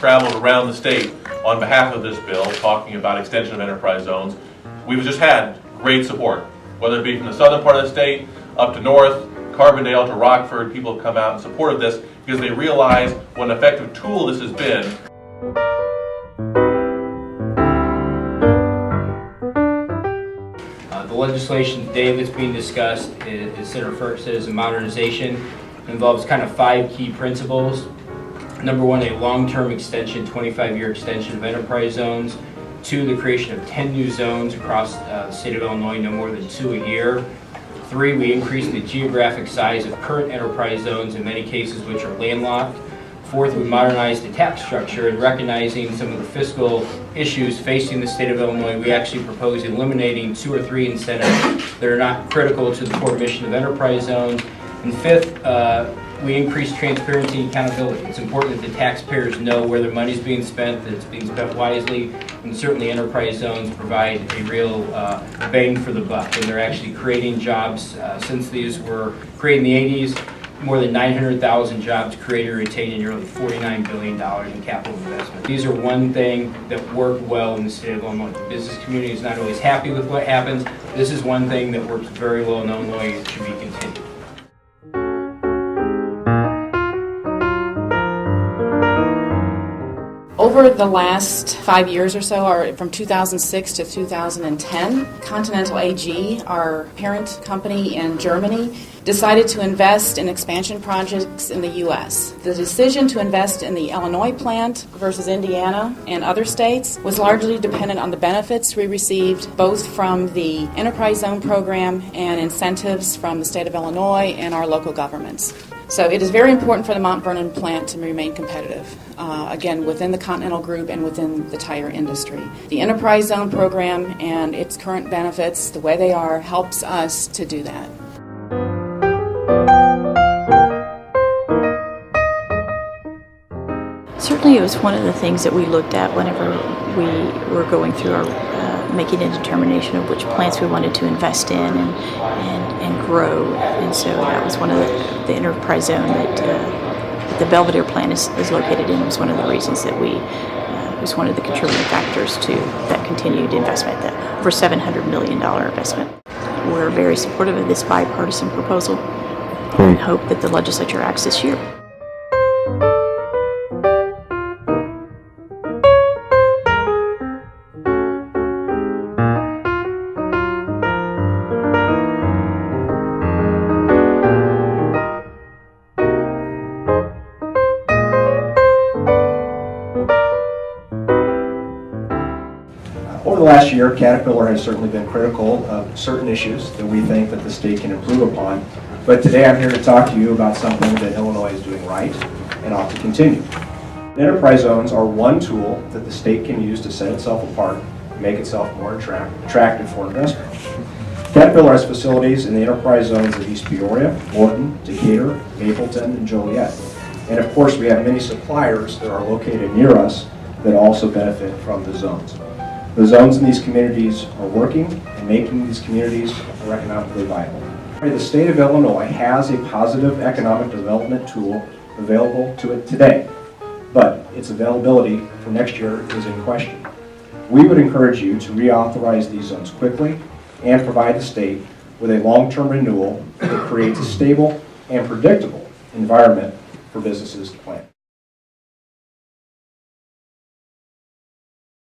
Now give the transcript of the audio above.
traveled around the state on behalf of this bill, talking about extension of enterprise zones, we've just had great support, whether it be from the southern part of the state up to north, Carbondale to Rockford. People have come out in support of this because they realize what an effective tool this has been. The legislation today that's being discussed is referred to as a modernization. It involves kind of 5 key principles. Number 1, a long-term extension, 25-year extension of enterprise zones. 2, the creation of 10 new zones across the state of Illinois, no more than 2 a year. 3, we increase the geographic size of current enterprise zones, in many cases which are landlocked. 4th, we modernize the tax structure, and recognizing some of the fiscal issues facing the state of Illinois, we actually propose eliminating 2 or 3 incentives that are not critical to the core mission of enterprise zones. And 5th, we increase transparency and accountability. It's important that the taxpayers know where their money is being spent, that it's being spent wisely, and certainly enterprise zones provide a real bang for the buck, and they're actually creating jobs. Since these were created in the 80s, more than 900,000 jobs created or retained, and nearly $49 billion in capital investment. These are one thing that work well in the state of Illinois. The business community is not always happy with what happens. This is one thing that works very well in Illinois. It should be continued. Over the last 5 years or so, or from 2006 to 2010, Continental AG, our parent company in Germany, decided to invest in expansion projects in the U.S. The decision to invest in the Illinois plant versus Indiana and other states was largely dependent on the benefits we received both from the Enterprise Zone program and incentives from the state of Illinois and our local governments. So it is very important for the Mount Vernon plant to remain competitive, again, within the Continental Group and within the tire industry. The Enterprise Zone program and its current benefits, the way they are, helps us to do that. Certainly it was one of the things that we looked at whenever we were going through our making a determination of which plants we wanted to invest in and grow. And so that was one of the enterprise zone that the Belvedere plant is located in. Was one of the reasons that was one of the contributing factors to that continued investment, that over $700 million investment. We're very supportive of this bipartisan proposal and hope that the legislature acts this year. Over the last year, Caterpillar has certainly been critical of certain issues that we think that the state can improve upon. But today I'm here to talk to you about something that Illinois is doing right and ought to continue. Enterprise zones are one tool that the state can use to set itself apart and make itself more attractive for investors. Caterpillar has facilities in the enterprise zones of East Peoria, Morton, Decatur, Mapleton, and Joliet. And of course we have many suppliers that are located near us that also benefit from the zones. The zones in these communities are working and making these communities more economically viable. The state of Illinois has a positive economic development tool available to it today, but its availability for next year is in question. We would encourage you to reauthorize these zones quickly and provide the state with a long-term renewal that creates a stable and predictable environment for businesses to plant.